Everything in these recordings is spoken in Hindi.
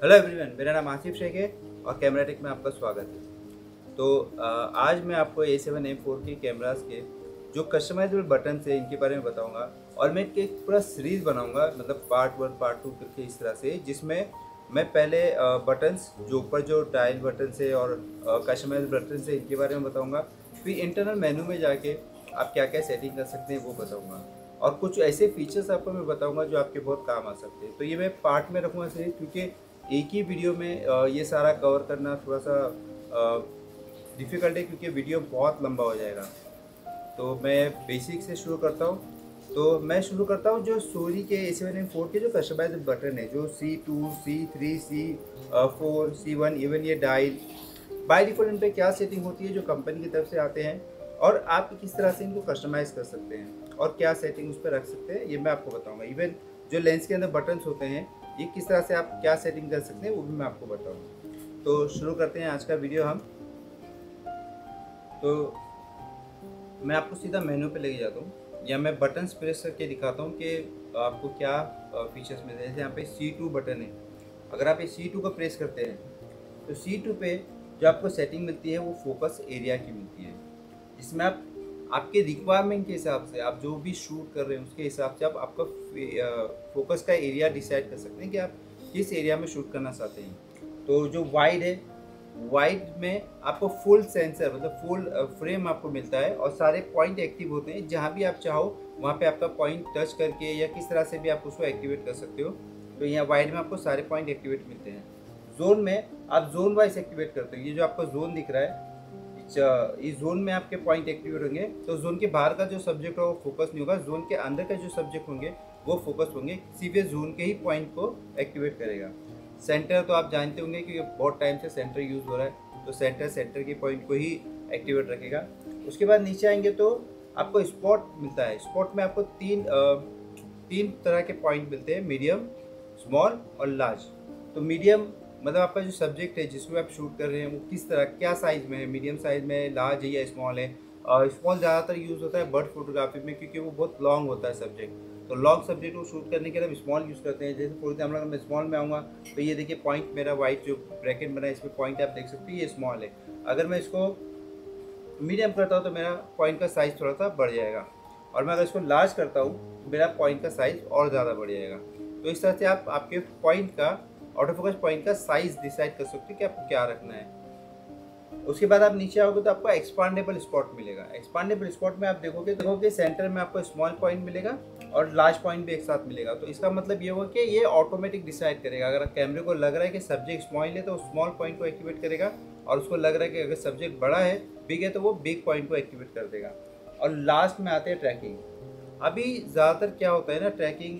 हेलो एवरीवन, मेरा नाम आसिफ शेख है और कैमरा टेक में आपका स्वागत है। तो आज मैं आपको A7M4 के कैमरास के जो कस्टमाइजेबल बटन्स है इनके बारे में बताऊंगा और मैं एक पूरा सीरीज़ बनाऊंगा, मतलब पार्ट 1 पार्ट 2 करके इस तरह से, जिसमें मैं पहले बटन्स जो ऊपर जो डायल बटन्स है और कस्टमाइजेबल बटन्स है इनके बारे में बताऊँगा। फिर इंटरनल मेनू में जाके आप क्या क्या सेटिंग कर सकते हैं वो बताऊँगा और कुछ ऐसे फीचर्स आपको मैं बताऊँगा जो आपके बहुत काम आ सकते हैं। तो ये मैं पार्ट में रखूँगा सीरीज, क्योंकि एक ही वीडियो में ये सारा कवर करना थोड़ा सा डिफ़िकल्ट है, क्योंकि वीडियो बहुत लंबा हो जाएगा। तो मैं बेसिक से शुरू करता हूँ। तो मैं शुरू करता हूँ जो सोनी के A7M4 के जो कस्टमाइज्ड बटन है, जो C2, C3, C4, C1, even ये डायल बाय डिफ़ॉल्ट इन पर क्या सेटिंग होती है जो कंपनी की तरफ से आते हैं, और आप किस तरह से इनको कस्टमाइज़ कर सकते हैं और क्या सेटिंग उस पर रख सकते हैं, ये मैं आपको बताऊँगा। इवन जो लेंस के अंदर बटन्स होते हैं, ये किस तरह से आप क्या सेटिंग कर सकते हैं वो भी मैं आपको बताऊंगा। तो शुरू करते हैं आज का वीडियो हम। तो मैं आपको सीधा मेनू पे लेके जाता हूँ, या मैं बटन्स प्रेस करके दिखाता हूँ कि आपको क्या फीचर्स मिलते हैं। जैसे यहाँ पे C2 बटन है, अगर आप ये C2 को प्रेस करते हैं तो C2 पे जो आपको सेटिंग मिलती है वो फोकस एरिया की मिलती है, जिसमें आप आपके रिक्वायरमेंट के हिसाब से, आप जो भी शूट कर रहे हैं उसके हिसाब से आप आपका फोकस का एरिया डिसाइड कर सकते हैं कि आप किस एरिया में शूट करना चाहते हैं। तो जो वाइड है, वाइड में आपको फुल सेंसर, मतलब फुल फ्रेम आपको मिलता है और सारे पॉइंट एक्टिव होते हैं। जहाँ भी आप चाहो वहाँ पे आपका पॉइंट टच करके या किस तरह से भी आप उसको एक्टिवेट कर सकते हो। तो यहाँ वाइड में आपको सारे पॉइंट एक्टिवेट मिलते हैं। जोन में आप जोन वाइज एक्टिवेट करते हो। ये जो आपका जोन दिख रहा है, इस जोन में आपके पॉइंट एक्टिवेट होंगे, तो जोन के बाहर का जो सब्जेक्ट हो वो फोकस नहीं होगा, जोन के अंदर का जो सब्जेक्ट होंगे वो फोकस होंगे, सीधे जोन के ही पॉइंट को एक्टिवेट करेगा। सेंटर तो आप जानते होंगे कि बहुत टाइम से सेंटर यूज़ हो रहा है, तो सेंटर के पॉइंट को ही एक्टिवेट रखेगा। उसके बाद नीचे आएंगे तो आपको स्पॉट मिलता है। स्पॉट में आपको तीन तरह के पॉइंट मिलते हैं, मीडियम, स्मॉल और लार्ज। तो मीडियम मतलब आपका जो सब्जेक्ट है जिसमें आप शूट कर रहे हैं वो किस तरह, क्या साइज़ में है, मीडियम साइज़ में, लार्ज है या स्मॉल है। और स्मॉल ज़्यादातर यूज़ होता है बर्ड फोटोग्राफी में, क्योंकि वो बहुत लॉन्ग होता है सब्जेक्ट। तो लॉन्ग सब्जेक्ट को शूट करने के लिए हम स्मॉल यूज़ करते हैं। जैसे फॉर एग्जाम्पल अगर मैं स्मॉल में आऊँगा तो ये देखिए पॉइंट मेरा वाइट जो ब्रैकेट बना है इसमें पॉइंट आप देख सकते हैं, ये स्मॉल है। अगर मैं इसको मीडियम करता हूँ तो मेरा पॉइंट का साइज़ थोड़ा सा बढ़ जाएगा, और मैं अगर इसको लार्ज करता हूँ तो मेरा पॉइंट का साइज़ और ज़्यादा बढ़ जाएगा। तो इस तरह से आप आपके पॉइंट का, ऑटो फोकस पॉइंट का साइज़ डिसाइड कर सकते हैं कि आपको क्या रखना है। उसके बाद आप नीचे आओगे तो आपको एक्सपांडेबल स्पॉट मिलेगा। एक्सपांडेबल स्पॉट में आप देखोगे सेंटर में आपको स्मॉल पॉइंट मिलेगा और लार्ज पॉइंट भी एक साथ मिलेगा। तो इसका मतलब ये होगा कि ये ऑटोमेटिक डिसाइड करेगा। अगर कैमरे को लग रहा है कि सब्जेक्ट स्मॉल है तो स्मॉल पॉइंट को एक्टिवेट करेगा, और उसको लग रहा है कि अगर सब्जेक्ट बड़ा है, बिग है, तो वो बिग पॉइंट को एक्टिवेट कर देगा। और लास्ट में आते हैं ट्रैकिंग। अभी ज़्यादातर क्या होता है ना, ट्रैकिंग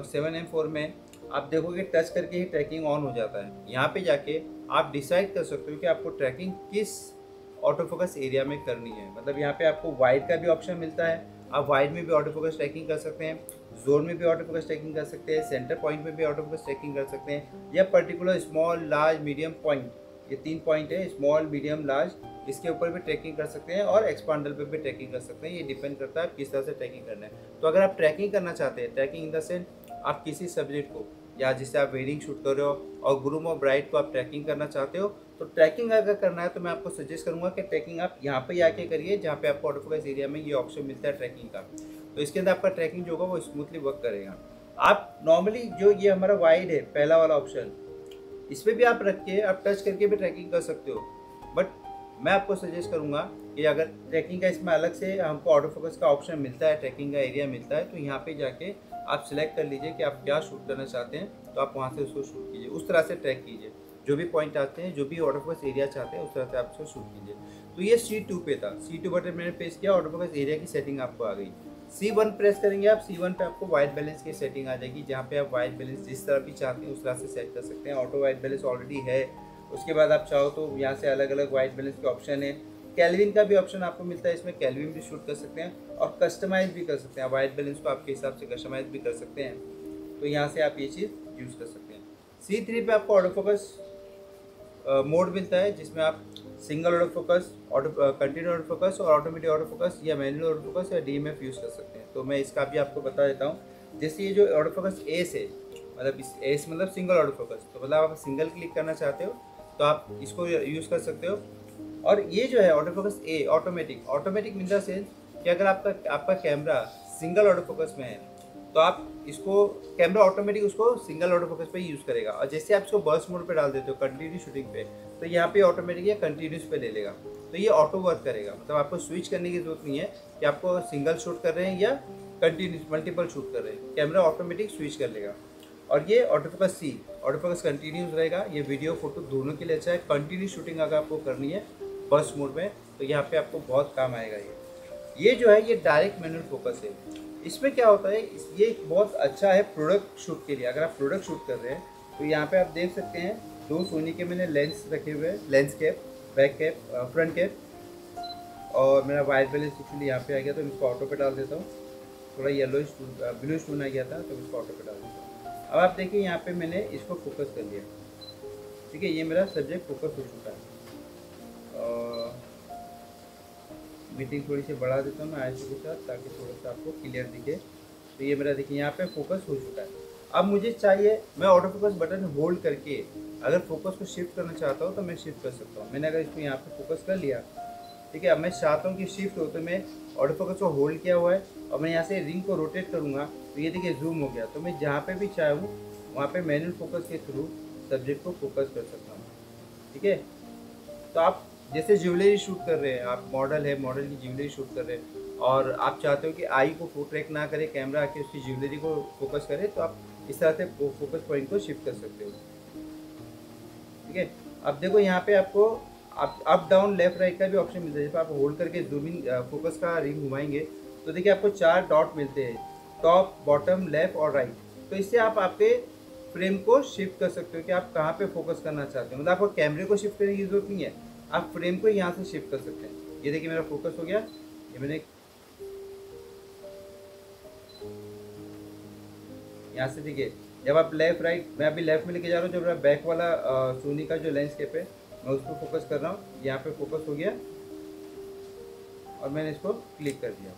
7M4 में आप देखोगे टच करके ही ट्रैकिंग ऑन हो जाता है। यहाँ पे जाके आप डिसाइड कर सकते हो कि आपको ट्रैकिंग किस ऑटो फोकस एरिया में करनी है। मतलब यहाँ पे आपको वाइड का भी ऑप्शन मिलता है, आप वाइड में भी ऑटो फोकस ट्रैकिंग कर सकते हैं, जोन में भी ऑटो फोकस ट्रैकिंग कर सकते हैं, सेंटर पॉइंट में भी ऑटो फोकस ट्रैकिंग कर सकते हैं, या particular small, large, medium point, ये 3 पॉइंट है, स्मॉल, मीडियम, लार्ज, इसके ऊपर भी ट्रैकिंग कर सकते हैं, और एक्सपांडल पे भी ट्रैकिंग कर सकते हैं। ये डिपेंड करता है आप किस तरह से ट्रैकिंग करना है। तो अगर आप ट्रैकिंग करना चाहते हैं, ट्रैकिंग इन द सेंस आप किसी सब्जेक्ट को, या जिससे आप वेडिंग शूट कर रहे हो और ग्रूम और ब्राइड को आप ट्रैकिंग करना चाहते हो, तो ट्रैकिंग अगर करना है तो मैं आपको सजेस्ट करूंगा कि ट्रैकिंग आप यहाँ पे आके करिए, जहाँ पे आपको ऑटो फोकस एरिया में ये ऑप्शन मिलता है ट्रैकिंग का। तो इसके अंदर आपका ट्रैकिंग जो होगा वो स्मूथली वर्क करेगा। आप नॉर्मली जो ये हमारा वाइड है पहला वाला ऑप्शन, इस पर भी आप रख के आप टच करके भी ट्रैकिंग कर सकते हो, बट मैं आपको सजेस्ट करूंगा कि अगर ट्रैकिंग का इसमें अलग से हमको ऑटो फोकस का ऑप्शन मिलता है, ट्रैकिंग का एरिया मिलता है, तो यहाँ पे जाके आप सिलेक्ट कर लीजिए कि आप क्या शूट करना चाहते हैं, तो आप वहाँ से उसको शूट कीजिए, उस तरह से ट्रैक कीजिए। जो भी पॉइंट आते हैं, जो भी ऑटो फोकस एरिया चाहते हैं, उस तरह से आप उसको शूट कीजिए। तो ये C2 पे था। C2 बटन मैंने प्रेस किया, ऑटो फोकस एरिया की सेटिंग आपको आ गई। C1 प्रेस करेंगे आप, C1 पे आपको वाइट बैलेंस की सेटिंग आ जाएगी, जहाँ पे आप वाइट बैलेंस जिस तरह भी चाहते हैं उस तरह से सेट कर सकते हैं। ऑटो वाइट बैलेंस ऑलरेडी है। उसके बाद आप चाहो तो यहाँ से अलग अलग वाइट बैलेंस के ऑप्शन है। कैल्विन का भी ऑप्शन आपको मिलता है, इसमें कैल्विन भी शूट कर सकते हैं और कस्टमाइज भी कर सकते हैं। वाइट बैलेंस को आपके हिसाब से कस्टमाइज भी कर सकते हैं, तो यहाँ से आप ये चीज़ यूज़ कर सकते हैं। C3 पे आपको ऑटो फोकस मोड मिलता है, जिसमें आप single auto focus, continue auto focus और ऑटोमेटिक ऑटो फोकस या मैनुअल ऑटो फोकस या DMF यूज़ कर सकते हैं। तो मैं इसका भी आपको बता देता हूँ। जैसे ये जो ऑटो फोकस एस है, मतलब इस एस मतलब सिंगल ऑटो फोकस, तो मतलब आप सिंगल क्लिक करना चाहते हो तो आप इसको यूज़ कर सकते हो। और ये जो है auto focus A automatic, automatic in the sense कि अगर आपका कैमरा सिंगल ऑटो फोकस में है तो आप इसको कैमरा ऑटोमेटिक उसको सिंगल ऑटो फोकस पे यूज़ करेगा। और जैसे आप इसको बर्स्ट मोड पे डाल देते हो कंटिन्यू शूटिंग पे, तो यहाँ पे ऑटोमेटिक ये कंटिन्यूस पे ले लेगा, तो ये ऑटो वर्क करेगा। मतलब आपको स्विच करने की जरूरत नहीं है कि आपको सिंगल शूट कर रहे हैं या कंटिन्यूस मल्टीपल शूट कर रहे हैं, कैमरा ऑटोमेटिक स्विच कर लेगा। और ये ऑटो फोकस सी, ऑटो फोकस कंटिन्यूस रहेगा। ये वीडियो फोटो दोनों के लिए अच्छा है। कंटिन्यू शूटिंग अगर आपको करनी है बर्स्ट मोड में तो यहाँ पे आपको बहुत काम आएगा। ये जो है ये डायरेक्ट मैनुअल फोकस है। इसमें क्या होता है, ये एक बहुत अच्छा है प्रोडक्ट शूट के लिए। अगर आप प्रोडक्ट शूट कर रहे हैं तो यहाँ पे आप देख सकते हैं 2 सोनी के मैंने लेंस रखे हुए हैं, lens cap, back cap, front cap, और मेरा वाइट बैलेंस एक्चुअली यहाँ पे आ गया तो मैं इसको ऑटो पे डाल देता हूँ। थोड़ा येलो ब्लू स्टोन आ गया था तो मैं इसको ऑटो पे डाल देता हूँ। अब आप देखिए यहाँ पे मैंने इसको फोकस कर लिया, ठीक है, ये मेरा सब्जेक्ट फोकस हो चुका है। और मीटिंग थोड़ी सी बढ़ा देता हूँ मैं आईसी के साथ ताकि थोड़ा सा आपको क्लियर दिखे। तो ये मेरा देखिए यहाँ पे फोकस हो चुका है। अब मुझे चाहिए, मैं ऑटो फोकस बटन होल्ड करके अगर फोकस को शिफ्ट करना चाहता हूँ तो मैं शिफ्ट कर सकता हूँ। मैंने अगर इसको यहाँ पे फोकस कर लिया, ठीक है, अब मैं चाहता हूँ कि शिफ्ट हो, तो मैं ऑटो फोकस को होल्ड किया हुआ है और मैं यहाँ से रिंग को रोटेट करूँगा तो ये देखिए जूम हो गया। तो मैं जहाँ पे भी चाहूँ वहाँ पे मैनुअल फोकस के थ्रू सब्जेक्ट को फोकस कर सकता हूँ, ठीक है। तो आप जैसे ज्वेलरी शूट कर रहे हैं, आप मॉडल है, मॉडल की ज्वेलरी शूट कर रहे हैं और आप चाहते हो कि आई को ट्रैक ना करे, कैमरा आके उसकी ज्वेलरी को फोकस करे, तो आप इस तरह से फोकस पॉइंट को शिफ्ट कर सकते हो, ठीक है। अब देखो यहाँ पे आपको अप डाउन लेफ्ट राइट का भी ऑप्शन मिलता है। जब आप होल्ड करके जूमिंग फोकस का रिंग घुमाएंगे तो देखिए आपको 4 डॉट मिलते हैं, टॉप, बॉटम, लेफ्ट और राइट। तो इससे आप आपके फ्रेम को शिफ्ट कर सकते हो कि आप कहाँ पे फोकस करना चाहते हो। मतलब आपको कैमरे को शिफ्ट करने की जरूरत नहीं है, आप फ्रेम को यहाँ से शिफ्ट कर सकते हैं। ये देखिए मेरा फोकस हो गया, ये मैंने यहाँ से देखिए, जब आप लेफ्ट राइट, मैं अभी लेफ्ट में लेके जा रहा हूँ, जब मेरा बैक वाला सोनी का जो लैंडस्केप है मैं उस पर फोकस कर रहा हूँ, यहाँ पे फोकस हो गया और मैंने इसको क्लिक कर दिया।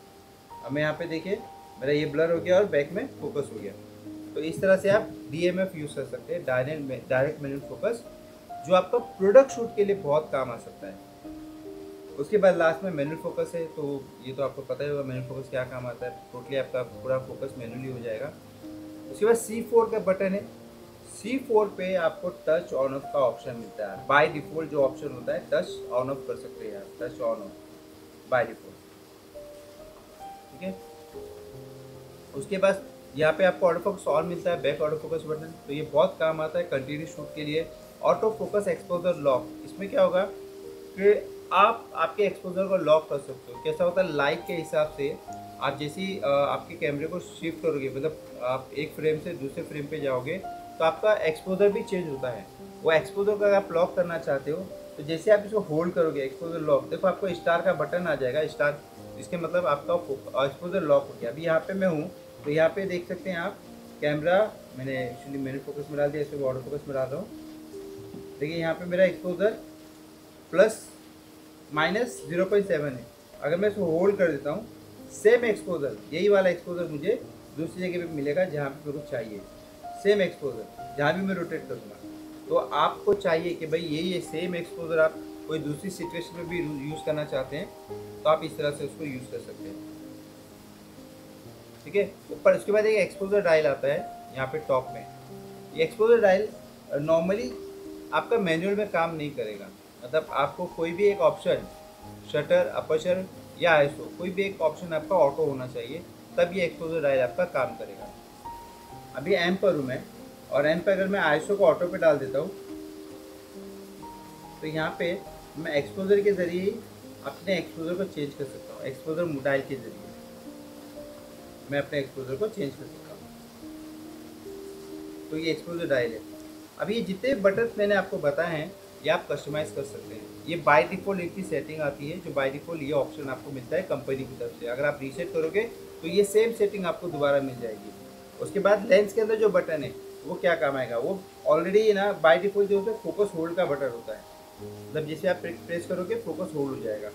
अब मैं यहाँ पे देखिए मेरा ये ब्लर हो गया और बैक में फोकस हो गया। तो इस तरह से आप DMF यूज़ कर सकते हैं, डायरेक्ट मैनुअल फोकस, जो आपका प्रोडक्ट शूट के लिए बहुत काम आ सकता है। उसके बाद लास्ट में मैनुअल फोकस है, तो ये तो आपको पता ही होगा मैनुअल फोकस क्या काम आता है। टोटली आपका पूरा फोकस मैनुअली हो जाएगा। उसके बाद C4 का बटन है। C4 पे आपको टच ऑन ऑफ का ऑप्शन मिलता है। बाय डिफ़ॉल्ट जो ऑप्शन होता है टच ऑन ऑफ कर सकते हैं आप, touch on off by default, ठीक है। उसके बाद यहाँ पे आपको ऑटो फोकस ऑन मिलता है, बैक ऑटो फोकस बटन, तो ये बहुत काम आता है कंटिन्यू शूट के लिए। ऑटो फोकस एक्सपोजर लॉक, इसमें क्या होगा कि आप आपके एक्सपोजर को लॉक कर सकते हो। कैसा होता है, लाइट के हिसाब से आप जैसे ही आपके कैमरे को शिफ्ट करोगे, मतलब आप एक फ्रेम से दूसरे फ्रेम पे जाओगे तो आपका एक्सपोजर भी चेंज होता है। वो एक्सपोजर का अगर आप लॉक करना चाहते हो तो जैसे आप इसको होल्ड करोगे एक्सपोजर लॉक, देखो आपको स्टार का बटन आ जाएगा, स्टार, इसके मतलब आपका एक्सपोजर लॉक हो गया। अभी यहाँ पे मैं हूँ तो यहाँ पे देख सकते हैं आप कैमरा, मैंने एक्चुअली मैनुअल फोकस में डाल दिया, इसको ऑटो फोकस में डाल रहा हूँ। देखिए यहाँ पे मेरा एक्सपोजर प्लस माइनस 0.7 है। अगर मैं इसको होल्ड कर देता हूँ, सेम एक्सपोजर, यही वाला एक्सपोजर मुझे दूसरी जगह पे मिलेगा जहाँ पे मेरे को चाहिए। सेम एक्सपोजर जहाँ भी मैं रोटेट करूँगा, तो आपको चाहिए कि भाई ये सेम एक्सपोजर आप कोई दूसरी सिचुएशन में भी यूज़ करना चाहते हैं तो आप इस तरह से उसको यूज़ कर सकते हैं, ठीक है। ऊपर उसके बाद एक एक्सपोजर डायल आता है यहाँ पे टॉप में। ये एक्सपोजर डायल नॉर्मली आपका मैनुअल में काम नहीं करेगा। मतलब आपको कोई भी एक ऑप्शन, शटर, अपर्चर या आईएसओ, कोई भी एक ऑप्शन आपका ऑटो होना चाहिए, तब ये एक्सपोजर डायल आपका काम करेगा। अभी एम पर हूँ मैं, और एम पर अगर मैं आईएसओ को ऑटो पे डाल देता हूँ तो यहाँ पे मैं एक्सपोजर के ज़रिए अपने एक्सपोजर को चेंज कर सकता हूँ। एक्सपोजर मोडाइल के ज़रिए मैं अपने एक्सपोजर को चेंज कर सकता हूँ। तो ये एक्सपोजर डायल है। अब ये जितने बटन मैंने आपको बताए हैं ये आप कस्टमाइज़ कर सकते हैं। ये बाय डिफ़ॉल्ट एक ही सेटिंग आती है, जो बाय डिफ़ॉल्ट ये ऑप्शन आपको मिलता है कंपनी की तरफ से। अगर आप रीसेट करोगे तो ये सेम सेटिंग आपको दोबारा मिल जाएगी। उसके बाद लेंस के अंदर जो बटन है वो क्या काम आएगा, वो ऑलरेडी ना बाय डिफ़ॉल्ट जो होता है फोकस होल्ड का बटन होता है। मतलब जैसे आप प्रेस करोगे फोकस होल्ड हो जाएगा,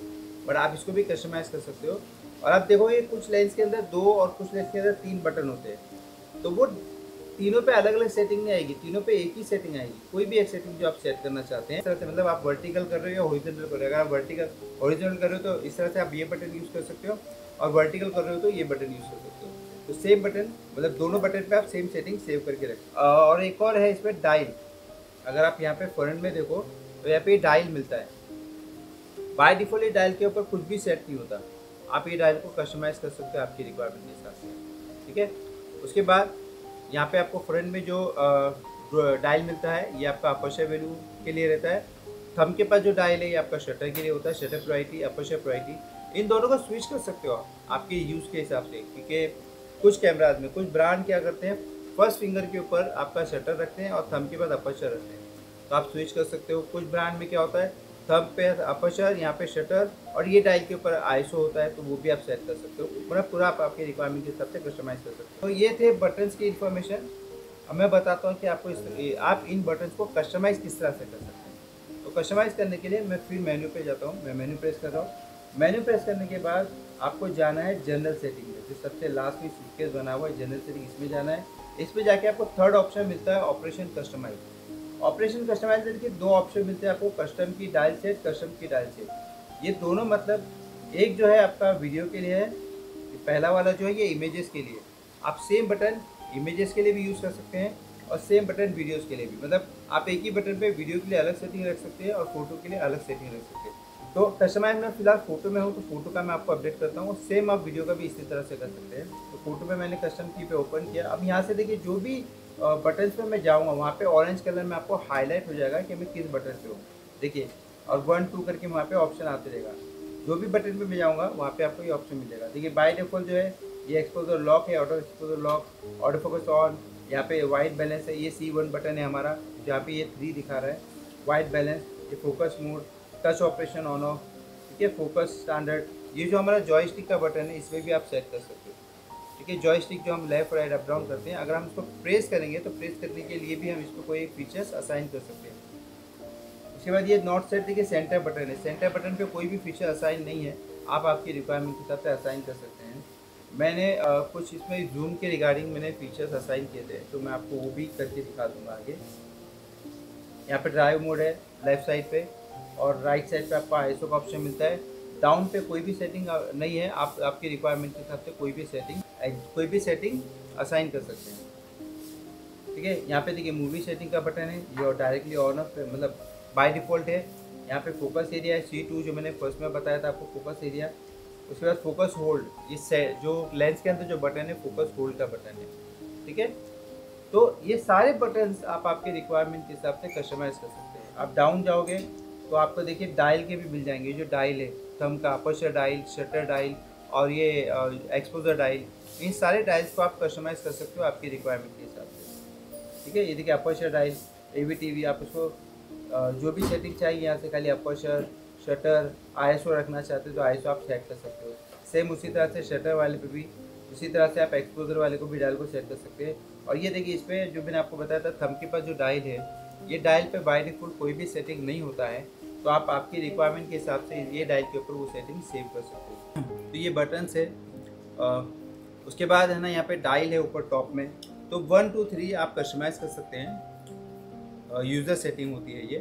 बट आप इसको भी कस्टमाइज़ कर सकते हो। और आप देखोगे कुछ लेंस के अंदर 2 और कुछ लेंस के अंदर 3 बटन होते हैं, तो वो तीनों पे अलग अलग सेटिंग नहीं आएगी, तीनों पे एक ही सेटिंग आएगी। कोई भी एक सेटिंग जो आप सेट करना चाहते हैं इस तरह से, मतलब आप वर्टिकल कर रहे हो या हॉरिजॉन्टल कर रहे हो। अगर आप वर्टिकल हॉरिजॉन्टल कर रहे हो तो इस तरह से आप ये बटन यूज़ कर सकते हो, और वर्टिकल कर रहे हो तो ये बटन यूज़ कर सकते हो। तो सेम बटन, मतलब दोनों बटन पे आप सेम सेटिंग सेव करके रखें। और एक और है इसमें डायल। अगर आप यहाँ पे फ्रंट में देखो तो यहाँ पे डायल मिलता है। बाय डिफॉल्ट ये डायल के ऊपर कुछ भी सेट नहीं होता, आप ये डायल को कस्टमाइज़ कर सकते हो आपकी रिक्वायरमेंट के हिसाब से, ठीक है। उसके बाद यहाँ पे आपको फ्रंट में जो डायल मिलता है ये आपका अपर्चर वैल्यू के लिए रहता है। थंब के पास जो डायल है ये आपका शटर के लिए होता है, शटर प्रायोरिटी, अपर्चर प्रायोरिटी। इन दोनों को स्विच कर सकते हो आप आपके यूज़ के हिसाब से, क्योंकि कुछ कैमराज में कुछ ब्रांड क्या करते हैं, फर्स्ट फिंगर के ऊपर आपका शटर रखते हैं और थंब के बाद अपर्चर रखते हैं, तो आप स्विच कर सकते हो। कुछ ब्रांड में क्या होता है, थंब पे अपर्चर, यहाँ पे शटर, और ये डायल के ऊपर आईएसओ होता है, तो वो भी आप सेट कर सकते हो। मतलब पूरा आप आपके रिक्वायरमेंट के हिसाब से कस्टमाइज कर सकते हो। तो ये थे बटन्स की इन्फॉर्मेशन। अब मैं बताता हूँ कि आपको आप इन बटन्स को कस्टमाइज किस तरह से कर सकते हैं। तो कस्टमाइज करने के लिए मैं फिर मेन्यू पे जाता हूँ, मैं मेन्यू प्रेस कर रहा हूँ। मेन्यू प्रेस करने के बाद आपको जाना है जनरल सेटिंग में, जो सबसे लास्ट में सूटकेस बना हुआ है जनरल सेटिंग, इसमें जाना है। इसमें जाके आपको थर्ड ऑप्शन मिलता है ऑपरेशन कस्टमाइज। ऑपरेशन कस्टमाइजर के दो ऑप्शन मिलते हैं आपको, कस्टम की डायल सेट, कस्टम की डायल सेट। ये दोनों मतलब एक जो है आपका वीडियो के लिए है, पहला वाला जो है ये इमेजेस के लिए। आप सेम बटन इमेजेस के लिए भी यूज़ कर सकते हैं और सेम बटन वीडियोस के लिए भी, मतलब आप एक ही बटन पे वीडियो के लिए अलग सेटिंग रख सकते हैं और फोटो के लिए अलग सेटिंग रख सकते हैं। तो कस्टमाइज में फिलहाल फोटो में हूँ तो फोटो का मैं आपको अपडेट करता हूँ, सेम आप वीडियो का भी इसी तरह से कर सकते हैं। तो फोटो में मैंने कस्टम की पे ओपन किया। अब यहाँ से देखिए जो भी बटन्स पे मैं जाऊँगा वहाँ पे ऑरेंज कलर में आपको हाईलाइट हो जाएगा कि मैं किस बटन पे हूँ, देखिए, और 1 2 करके वहाँ पे ऑप्शन आते रहेगा। जो भी बटन पे मैं जाऊँगा वहाँ पे आपको ये ऑप्शन मिलेगा। देखिए बाय डिफॉल्ट जो है ये एक्सपोजर लॉक है, auto exposure lock, auto focus on, यहाँ पे वाइट बैलेंस है, ये C1 बटन है हमारा, जहाँ पे ये 3 दिखा रहा है, वाइट बैलेंस, ये focus mode, touch operation on off, ठीक है, फोकस स्टैंडर्ड। ये जो हमारा जॉयस्टिक का बटन है इसमें भी आप सेट कर सकते हो, ठीक है। जॉयस्टिक जो हम लेफ्ट राइट अप डाउन करते हैं, अगर हम इसको प्रेस करेंगे तो प्रेस करने के लिए भी हम इसको कोई एक फीचर्स असाइन कर सकते हैं। उसके बाद ये नॉट सेट देखिए सेंटर बटन है, सेंटर बटन पे कोई भी फीचर असाइन नहीं है, आप आपकी रिक्वायरमेंट के हिसाब से असाइन कर सकते हैं। मैंने कुछ इसमें जूम के रिगार्डिंग मैंने फीचर्स असाइन किए थे, तो मैं आपको वो भी करके दिखा दूंगा आगे। यहाँ पे ड्राइव मोड है लेफ्ट साइड पे, और राइट साइड पे आपको आईएसओ का ऑप्शन मिलता है। डाउन पे कोई भी सेटिंग नहीं है, आप आपकी रिक्वायरमेंट के हिसाब से कोई भी सेटिंग असाइन कर सकते हैं, ठीक है। यहाँ पे देखिए मूवी सेटिंग का बटन है जो डायरेक्टली ऑन ऑफ मतलब बाय डिफ़ॉल्ट है। यहाँ पे फोकस एरिया है C2 जो मैंने फर्स्ट में बताया था आपको, फोकस एरिया। उसके बाद फोकस होल्ड, ये जो लेंस के अंदर जो बटन है फोकस होल्ड का बटन है, ठीक है। तो ये सारे बटन्स आप आपके रिक्वायरमेंट के हिसाब से कस्टमाइज कर सकते हैं। आप डाउन जाओगे तो आपको देखिए डायल के भी मिल जाएंगे, जो डायल है थंब का, अपर्चर डायल, शटर डायल और ये एक्सपोजर डायल, इन सारे डायल्स को आप कस्टमाइज कर सकते हो आपकी रिक्वायरमेंट के हिसाब से, ठीक है। ये देखिए अपर्चर डायल, AVTV, आप उसको जो भी सेटिंग चाहिए यहाँ से खाली अपर्चर, शटर, आईएसओ रखना चाहते हो तो आईएसओ आप सेट कर सकते हो। सेम उसी तरह से शटर वाले पे भी उसी तरह से आप एक्सपोजर वाले को भी डायल को सेट कर सकते हैं। और ये देखिए इस पर जो मैंने आपको बताया था थंब के पास जो डायल है, ये डायल पे बाय डिफ़ॉल्ट कोई भी सेटिंग नहीं होता है, तो आप आपकी रिक्वायरमेंट के हिसाब से ये डायल के ऊपर वो सेटिंग सेव कर सकते हो। तो ये बटन्स है। उसके बाद है ना यहाँ पे डायल है ऊपर टॉप में, तो 1 2 3 आप कस्टमाइज़ कर सकते हैं। यूज़र सेटिंग होती है ये,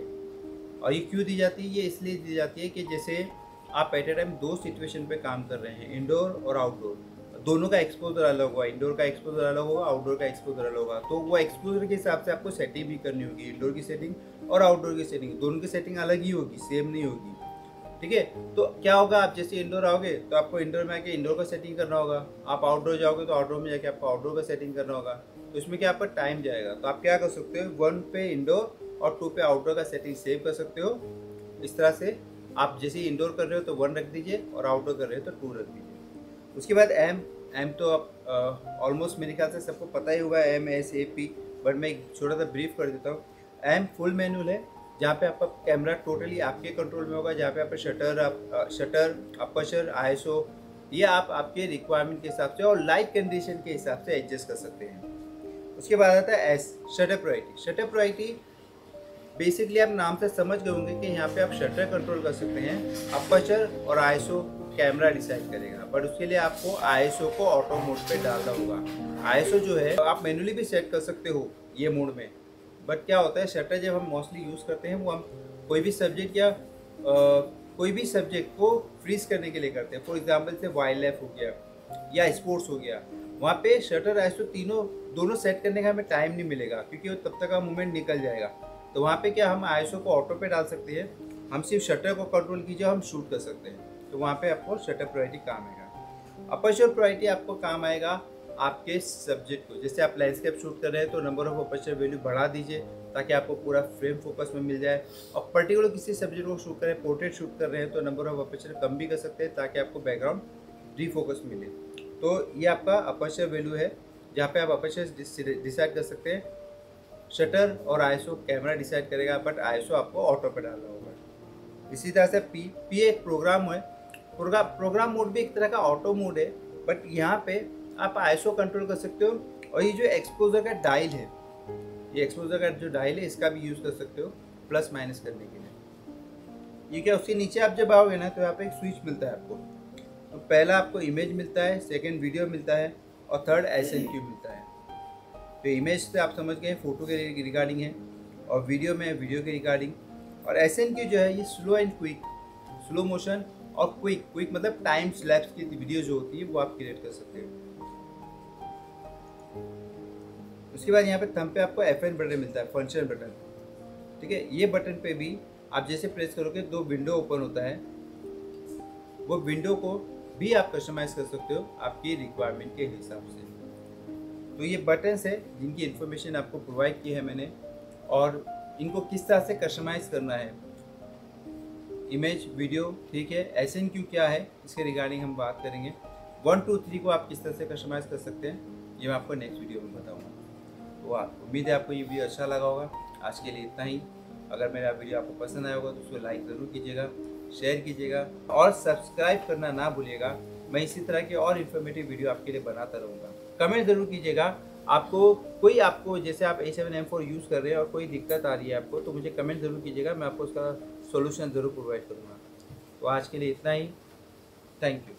और ये क्यों दी जाती है, ये इसलिए दी जाती है कि जैसे आप एट ए टाइम 2 सिचुएशन पे काम कर रहे हैं, इंडोर और आउटडोर, दोनों का एक्सपोजर अलग होगा, इंडोर का एक्सपोजर अलग होगा, आउटडोर का एक्सपोजर अलग होगा, तो वो एक्सपोजर के हिसाब से आपको सेटिंग भी करनी होगी, इंडोर की सेटिंग और आउटडोर की सेटिंग, दोनों की सेटिंग अलग ही होगी, सेम नहीं होगी, ठीक है। तो क्या होगा, आप जैसे इंडोर आओगे तो आपको इंडोर में आके इंडोर का सेटिंग करना होगा, आप आउटडोर जाओगे तो आउटडोर में जाके आपको आउटडोर का सेटिंग करना होगा, तो इसमें क्या आपका टाइम जाएगा। तो आप क्या कर सकते हो, 1 पे इंडोर और 2 पे आउटडोर का सेटिंग सेव कर सकते हो। इस तरह से आप जैसे इंडोर कर रहे हो तो 1 रख दीजिए और आउटडोर कर रहे हो तो 2 रख दीजिए। उसके बाद एम तो आप ऑलमोस्ट मेरे ख्याल से सबको पता ही होगा, MSAP, बट मैं एक छोटा सा ब्रीफ कर देता हूँ। एम फुल मैनुअल है, जहाँ पे आपका कैमरा टोटली आपके कंट्रोल में होगा, जहाँ पे आपका शटर, अपर्चर, आईएसओ, ये आप आपके रिक्वायरमेंट के हिसाब से और लाइट कंडीशन के हिसाब से एडजस्ट कर सकते हैं। उसके बाद आता है S, shutter priority. Shutter priority basically आप नाम से समझ गए होंगे कि यहाँ पे आप शटर कंट्रोल कर सकते हैं, अपर्चर और आईएसओ कैमरा डिसाइड करेगा, बट उसके लिए आपको ISO को ऑटो मोड पे डालना होगा। ISO जो है आप मैनुअली भी सेट कर सकते हो ये मोड में, बट क्या होता है शटर जब हम मोस्टली यूज़ करते हैं वो हम कोई भी सब्जेक्ट या कोई भी सब्जेक्ट को फ्रीज करने के लिए करते हैं। फॉर एग्जांपल से वाइल्ड लाइफ हो गया या स्पोर्ट्स हो गया, वहाँ पे शटर ISO दोनों सेट करने का हमें टाइम नहीं मिलेगा, क्योंकि तब तक का मूवमेंट निकल जाएगा। तो वहाँ पे क्या हम ISO को ऑटो पे डाल सकते हैं, हम सिर्फ शटर को कंट्रोल कीजिए, हम शूट कर सकते हैं। तो वहाँ पे आपको शटर प्रायोरिटी काम आएगा। अपर्चर प्रायोरिटी आपको काम आएगा आपके सब्जेक्ट को। जैसे आप लैंडस्केप शूट कर रहे हैं तो नंबर ऑफ अपर्चर वैल्यू बढ़ा दीजिए ताकि आपको पूरा फ्रेम फोकस में मिल जाए। और पर्टिकुलर किसी सब्जेक्ट को शूट कर रहे हैं, पोर्ट्रेट शूट कर रहे हैं, तो नंबर ऑफ अपर्चर कम भी कर सकते हैं ताकि आपको बैकग्राउंड डीफोकस मिले। तो ये आपका अपर्चर वैल्यू है जहाँ पे आप अपर्चर डिसाइड कर सकते हैं। शटर और ISO कैमरा डिसाइड करेगा, बट ISO आपको ऑटो पे डालना होगा। इसी तरह से P एक प्रोग्राम है। प्रोग्राम मोड भी एक तरह का ऑटो मोड है, बट यहाँ पे आप ISO कंट्रोल कर सकते हो। और ये जो एक्सपोजर का डायल है, ये एक्सपोजर का जो डायल है इसका भी यूज़ कर सकते हो प्लस माइनस करने के लिए। ये क्या, उसके नीचे आप जब आओगे ना तो यहाँ पे एक स्विच मिलता है आपको। तो पहला आपको इमेज मिलता है, सेकंड वीडियो मिलता है और थर्ड SNQ मिलता है। तो इमेज से आप समझ गए फोटो के रिगार्डिंग है, और वीडियो में वीडियो के रिगार्डिंग। और SNQ जो है ये slow and quick, slow motion और क्विक मतलब टाइम स्लैप्स की वीडियो जो होती है वो आप क्रिएट कर सकते हो। उसके बाद यहाँ पे थंब पे आपको FN बटन मिलता है, फंक्शन बटन। ठीक है, ये बटन पे भी आप जैसे प्रेस करोगे दो विंडो ओपन होता है, वो विंडो को भी आप कस्टमाइज कर सकते हो आपकी रिक्वायरमेंट के हिसाब से। तो ये बटन्स है जिनकी इन्फॉर्मेशन आपको प्रोवाइड की है मैंने, और इनको किस तरह से कस्टमाइज करना है, इमेज वीडियो। ठीक है, SNQ क्या है इसके रिगार्डिंग हम बात करेंगे। 1 2 3 को आप किस तरह से कस्टमाइज कर सकते हैं ये मैं आपको नेक्स्ट वीडियो में बताऊँगा। तो उम्मीद है आपको ये वीडियो अच्छा लगा होगा। आज के लिए इतना ही। अगर मेरा वीडियो आपको पसंद आया होगा तो उसको लाइक ज़रूर कीजिएगा, शेयर कीजिएगा और सब्सक्राइब करना ना भूलिएगा। मैं इसी तरह के और इन्फॉर्मेटिव वीडियो आपके लिए बनाता रहूँगा। कमेंट ज़रूर कीजिएगा, आपको जैसे आप A7M4 यूज़ कर रहे हैं और कोई दिक्कत आ रही है आपको, तो मुझे कमेंट ज़रूर कीजिएगा, मैं आपको उसका सोल्यूशन ज़रूर प्रोवाइड करूँगा। तो आज के लिए इतना ही। Thank you.